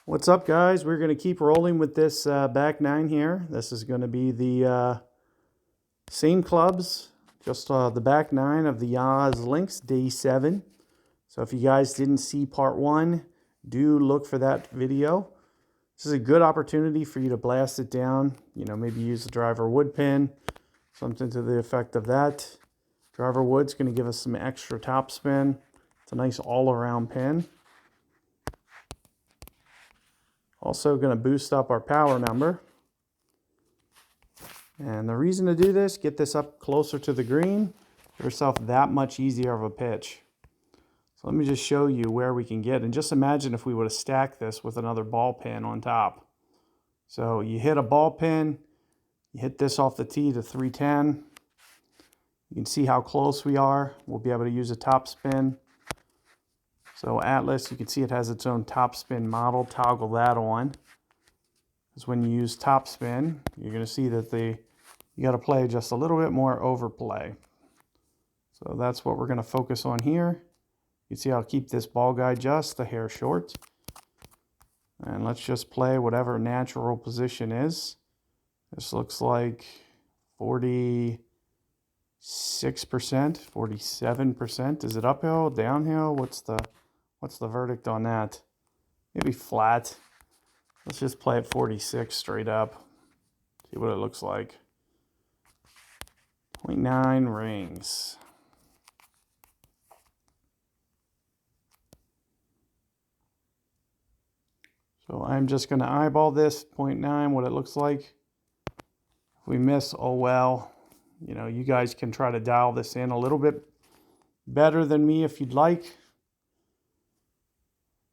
What's up, guys? We're going to keep rolling with this back nine here. This is going to be the same clubs, just the back nine of the Yaz Links, day 7. So if you guys didn't see part 1, do look for that video. This is a good opportunity for you to blast it down. You know, maybe use the driver wood pin, something to the effect of that. Driver wood's going to give us some extra top spin. It's a nice all-around pin. Also going to boost up our power number. And the reason to do this, get this up closer to the green, give yourself that much easier of a pitch. So let me just show you where we can get. And just imagine if we would have stacked this with another ball pin on top. So you hit a ball pin, you hit this off the tee to 310. You can see how close we are. We'll be able to use a top spin. So Atlas, you can see it has its own top spin model. Toggle that on. Because when you use top spin, you're going to see that you got to play just a little bit more overplay. So that's what we're going to focus on here. You can see I'll keep this ball guide just a hair short. And let's just play whatever natural position is. This looks like 46%, 47%. Is it uphill, downhill? What's the verdict on that? Maybe flat. Let's just play at 46 straight up. See what it looks like. 0.9 rings. So I'm just going to eyeball this 0.9, what it looks like. If we miss, oh well. You know, you guys can try to dial this in a little bit better than me if you'd like.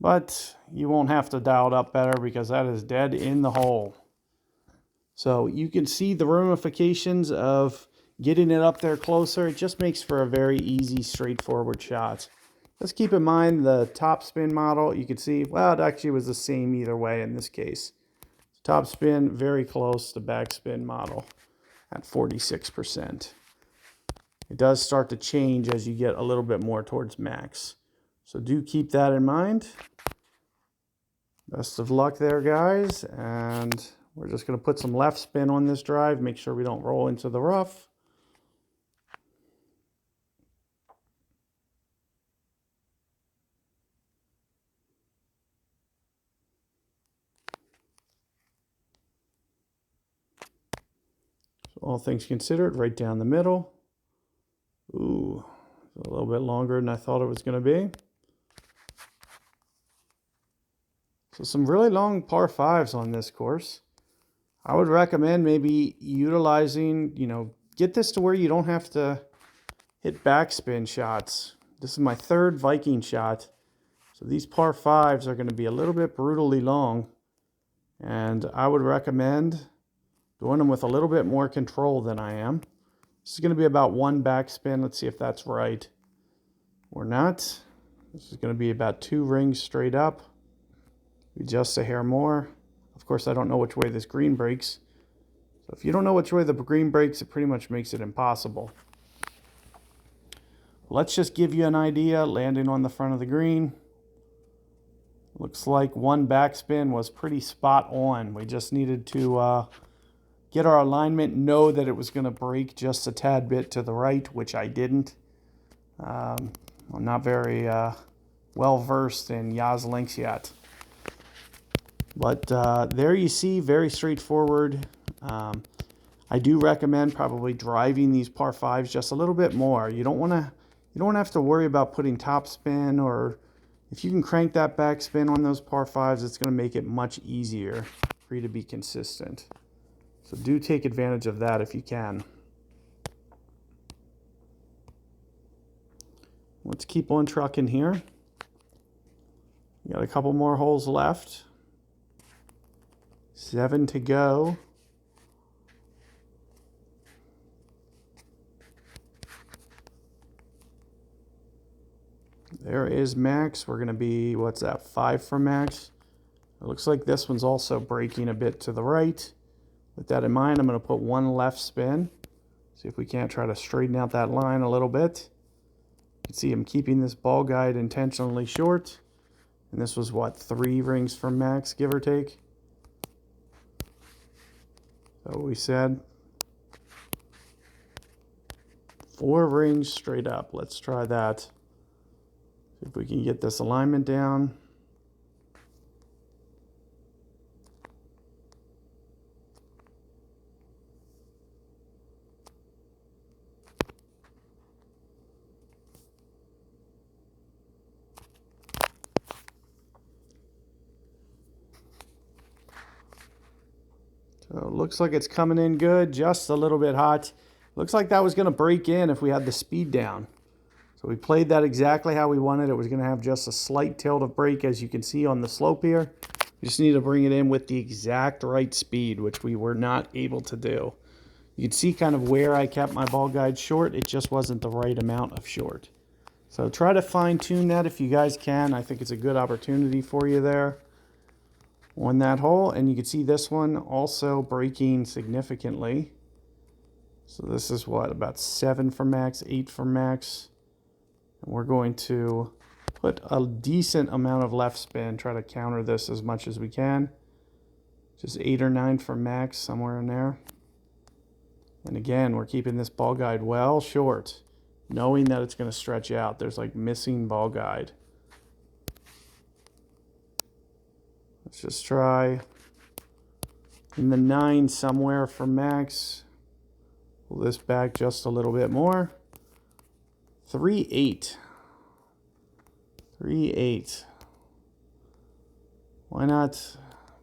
But you won't have to dial it up better because that is dead in the hole. So you can see the ramifications of getting it up there closer. It just makes for a very easy, straightforward shot. Let's keep in mind the top spin model. You can see, well, it actually was the same either way in this case. Top spin, very close to back spin model at 46%. It does start to change as you get a little bit more towards max. So do keep that in mind. Best of luck there, guys. And we're just going to put some left spin on this drive. Make sure we don't roll into the rough. So all things considered, right down the middle. Ooh, a little bit longer than I thought it was going to be. So some really long par 5s on this course. I would recommend maybe utilizing, get this to where you don't have to hit backspin shots. This is my 3rd Viking shot. So these par 5s are going to be a little bit brutally long. And I would recommend doing them with a little bit more control than I am. This is going to be about 1 backspin. Let's see if that's right or not. This is going to be about 2 rings straight up. Just a hair more. Of course, I don't know which way this green breaks. So if you don't know which way the green breaks, it pretty much makes it impossible. Let's just give you an idea. Landing on the front of the green. Looks like 1 backspin was pretty spot on. We just needed to get our alignment, know that it was going to break just a tad bit to the right, which I didn't. I'm not very well versed in Yaz Links yet. But there you see, very straightforward. I do recommend probably driving these par 5s just a little bit more. You don't want to have to worry about putting top spin, or if you can crank that back spin on those par 5s, it's going to make it much easier for you to be consistent. So do take advantage of that if you can. Let's keep on trucking here. We got a couple more holes left. 7 to go. There is max. We're going to be, what's that, 5 for max. It looks like this one's also breaking a bit to the right. With that in mind, I'm going to put 1 left spin. See if we can't try to straighten out that line a little bit. You can see I'm keeping this ball guide intentionally short. And this was what, 3 rings from max, give or take? So we said 4 rings straight up. Let's try that. See if we can get this alignment down. So it looks like it's coming in good, just a little bit hot. Looks like that was going to break in if we had the speed down. So we played that exactly how we wanted. It was going to have just a slight tilt of break, as you can see on the slope here. We just need to bring it in with the exact right speed, which we were not able to do. You can see kind of where I kept my ball guide short. It just wasn't the right amount of short. So try to fine tune that if you guys can. I think it's a good opportunity for you there on that hole. And you can see this one also breaking significantly. So this is what, about 7 for max, 8 for max. And we're going to put a decent amount of left spin, try to counter this as much as we can. Just 8 or 9 for max, somewhere in there. And again, we're keeping this ball guide well short, knowing that it's going to stretch out. There's like missing ball guide. Let's just try in the 9 somewhere for max. Pull this back just a little bit more. 3-8. 3-8. Why not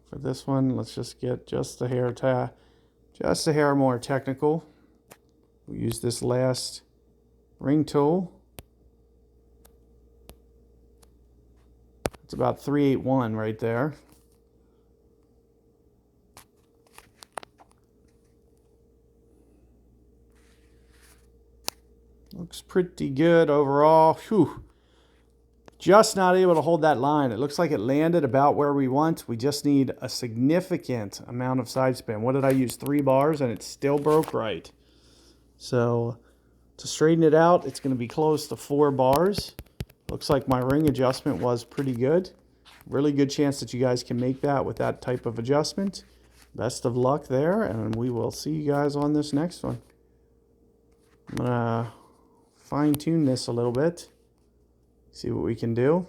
for this one? Let's just get just a hair more technical. We use this last ring tool. It's about 3-8-1 right there. Looks pretty good overall. Whew. Just not able to hold that line. It looks like it landed about where we want. We just need a significant amount of side spin. What did I use? 3 bars, and it still broke right. So to straighten it out, it's going to be close to 4 bars. Looks like my ring adjustment was pretty good. Really good chance that you guys can make that with that type of adjustment. Best of luck there, and we will see you guys on this next one. I'm going to fine-tune this a little bit. See what we can do.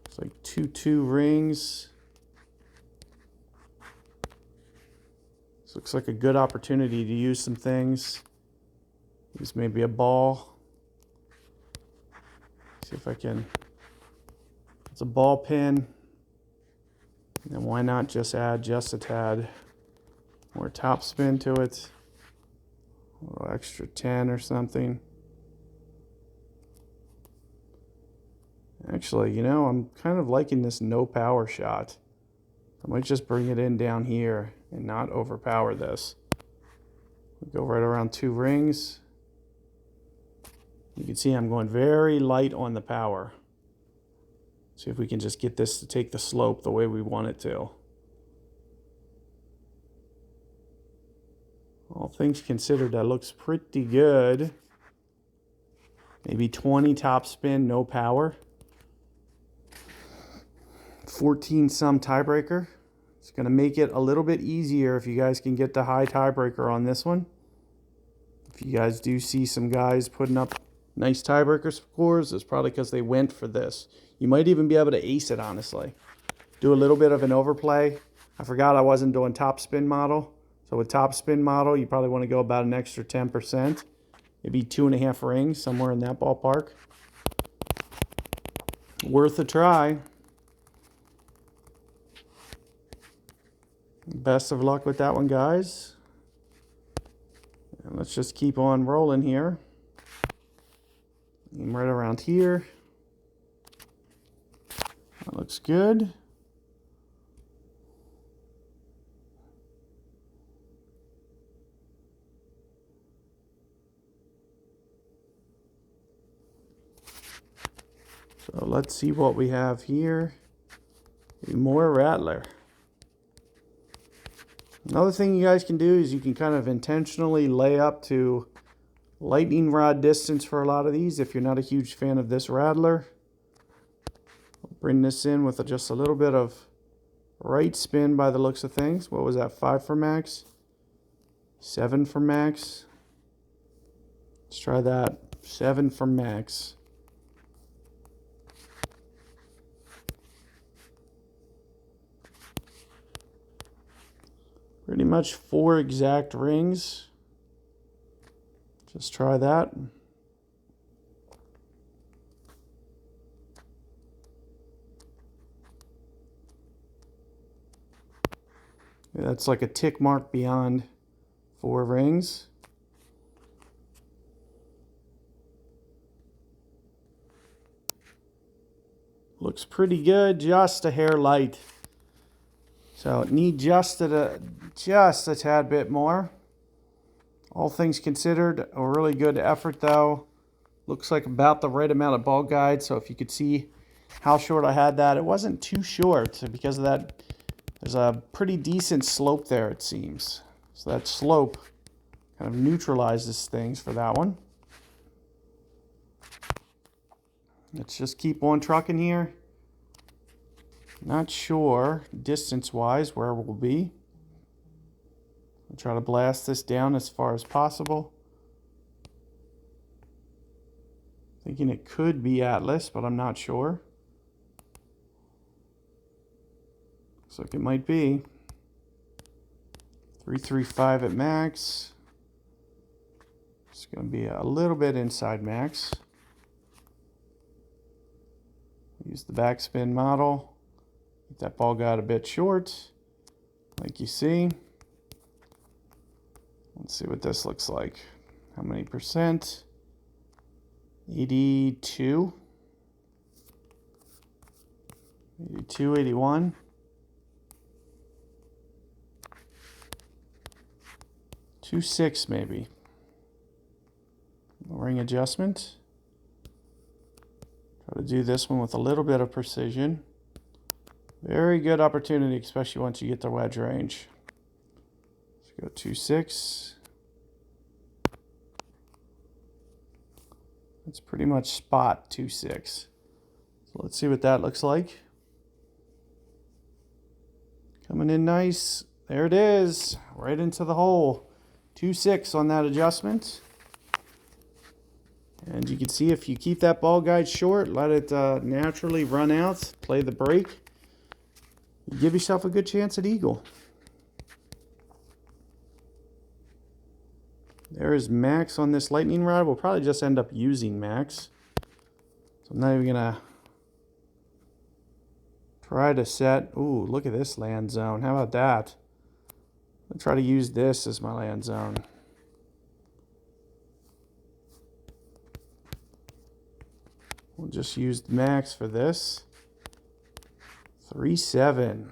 It's like 2-2 rings. This looks like a good opportunity to use some things. Use maybe a ball. See if I can. It's a ball pin. And then why not just add just a tad more top spin to it. A little extra 10 or something. Actually, you know, I'm kind of liking this no power shot. I might just bring it in down here and not overpower this. We'll go right around 2 rings. You can see I'm going very light on the power. See if we can just get this to take the slope the way we want it to. All things considered, that looks pretty good. Maybe 20 top spin, no power. 14 some tiebreaker. It's going to make it a little bit easier if you guys can get the high tiebreaker on this one. If you guys do see some guys putting up nice tiebreaker scores, it's probably because they went for this. You might even be able to ace it, honestly. Do a little bit of an overplay. I forgot I wasn't doing top spin model. So with top spin model, you probably want to go about an extra 10%. Maybe 2.5 rings, somewhere in that ballpark. Worth a try. Best of luck with that one, guys. And let's just keep on rolling here. Aim right around here. That looks good. So let's see what we have here. More rattler. Another thing you guys can do is you can kind of intentionally lay up to lightning rod distance for a lot of these if you're not a huge fan of this rattler. bring this in with just a little bit of right spin by the looks of things. What was that, 5 for max? 7 for max? Let's try that, 7 for max. Pretty much 4 exact rings. Just try that. That's like a tick mark beyond 4 rings. Looks pretty good, just a hair light. So it needs just a tad bit more. All things considered, a really good effort though. Looks like about the right amount of ball guide. So if you could see how short I had that, it wasn't too short. So because of that, there's a pretty decent slope there, it seems. So that slope kind of neutralizes things for that one. Let's just keep on trucking here. Not sure distance-wise where we'll be. I'll try to blast this down as far as possible. Thinking it could be Atlas, but I'm not sure. Looks like it might be. 335 at max. It's going to be a little bit inside max. Use the backspin model. Get that ball guide a bit short, like you see. Let's see what this looks like. How many percent? 82. 82, 81. 2.6 maybe. Ring adjustment. Try to do this one with a little bit of precision. Very good opportunity, especially once you get the wedge range. Let's go 2.6. That's pretty much spot 2.6. So let's see what that looks like. Coming in nice. There it is, right into the hole. 2.6 on that adjustment. And you can see if you keep that ball guide short, let it naturally run out, play the break, you give yourself a good chance at eagle. There is max on this lightning rod. We'll probably just end up using max. So I'm not even gonna try to set. Ooh, look at this land zone. How about that? I'll try to use this as my land zone. We'll just use the max for this. 3.7.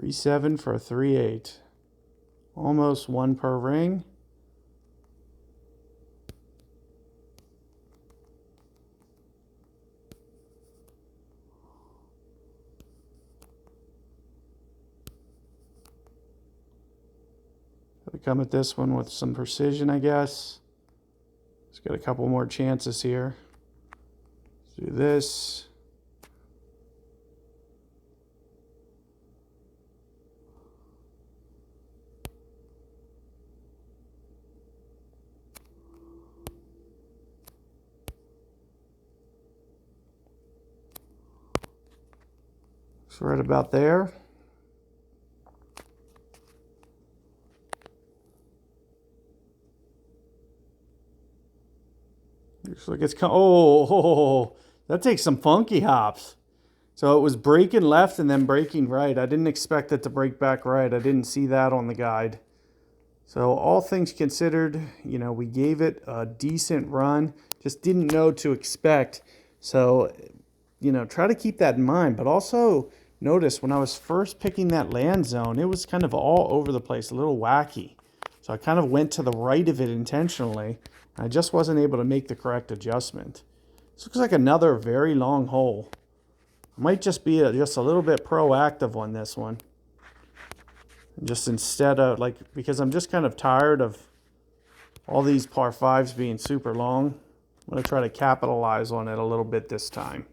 3.7 for a 3.8. Almost 1 per ring. Gotta come at this one with some precision, I guess. Let's get a couple more chances here. Let's do this. It's right about there. Looks like it's oh, that takes some funky hops. So it was breaking left and then breaking right. I didn't expect it to break back right. I didn't see that on the guide. So all things considered, you know, we gave it a decent run. Just didn't know to expect. So, you know, try to keep that in mind. But also notice when I was first picking that land zone, it was kind of all over the place, a little wacky. So I kind of went to the right of it intentionally. I just wasn't able to make the correct adjustment. This looks like another very long hole. I might just be just a little bit proactive on this one. Just instead of, like, because I'm just kind of tired of all these par 5s being super long. I'm going to try to capitalize on it a little bit this time.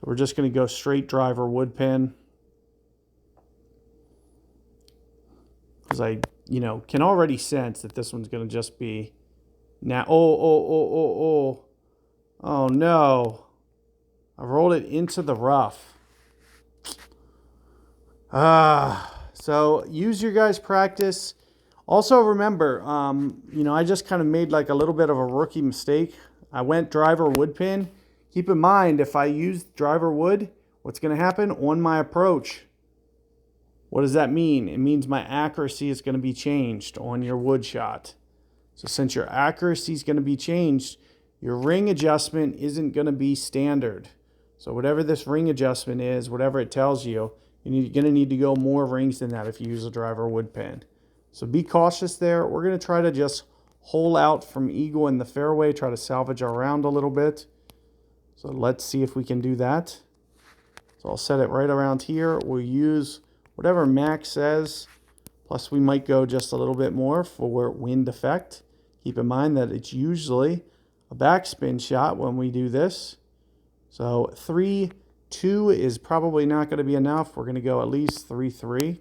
So we're just going to go straight driver wood pin. Because I, can already sense that this one's going to just be now. Oh no. I rolled it into the rough. So use your guys' practice. Also remember, I just kind of made like a little bit of a rookie mistake. I went driver wood pin. Keep in mind, if I use driver wood, what's going to happen on my approach? What does that mean? It means my accuracy is going to be changed on your wood shot. So since your accuracy is going to be changed, your ring adjustment isn't going to be standard. So whatever this ring adjustment is, whatever it tells you, you're going to need to go more rings than that if you use a driver wood pin. So be cautious there. We're going to try to just hole out from eagle in the fairway, try to salvage our round a little bit. So let's see if we can do that. So I'll set it right around here. We'll use whatever Max says, plus we might go just a little bit more for wind effect. Keep in mind that it's usually a backspin shot when we do this. So 3-2 is probably not going to be enough. We're going to go at least 3-3.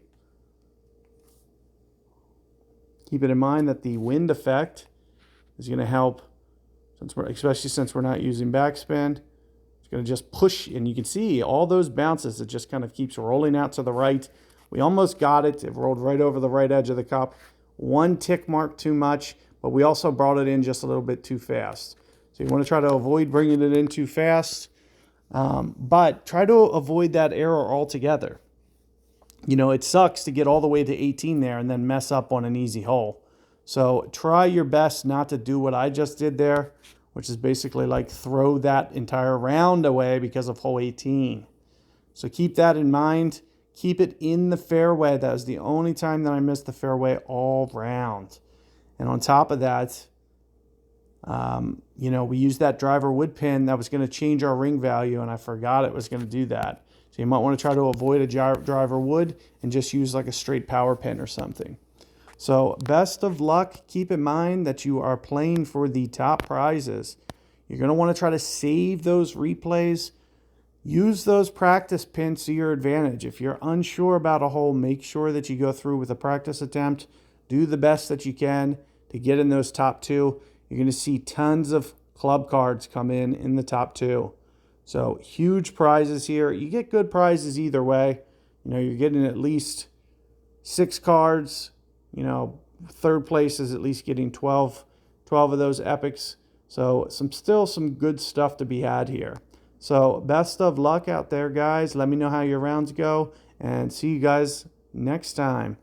Keep it in mind that the wind effect is going to help, especially since we're not using backspin. It's going to just push, and you can see all those bounces. It just kind of keeps rolling out to the right. We almost got it. It rolled right over the right edge of the cup. One tick mark too much, but we also brought it in just a little bit too fast. So you want to try to avoid bringing it in too fast, but try to avoid that error altogether. It sucks to get all the way to 18 there and then mess up on an easy hole. So try your best not to do what I just did there, which is basically like throw that entire round away because of hole 18. So keep that in mind. Keep it in the fairway. That was the only time that I missed the fairway all round. And on top of that, we used that driver wood pin that was going to change our ring value, and I forgot it was going to do that. So you might want to try to avoid a driver wood and just use like a straight power pin or something. So best of luck. Keep in mind that you are playing for the top prizes. You're going to want to try to save those replays. Use those practice pins to your advantage. If you're unsure about a hole, make sure that you go through with a practice attempt. Do the best that you can to get in those top two. You're going to see tons of club cards come in the top two. So huge prizes here. You get good prizes either way. You're getting at least 6 cards. Third place is at least getting 12 of those epics. So still some good stuff to be had here. So best of luck out there, guys. Let me know how your rounds go, and see you guys next time.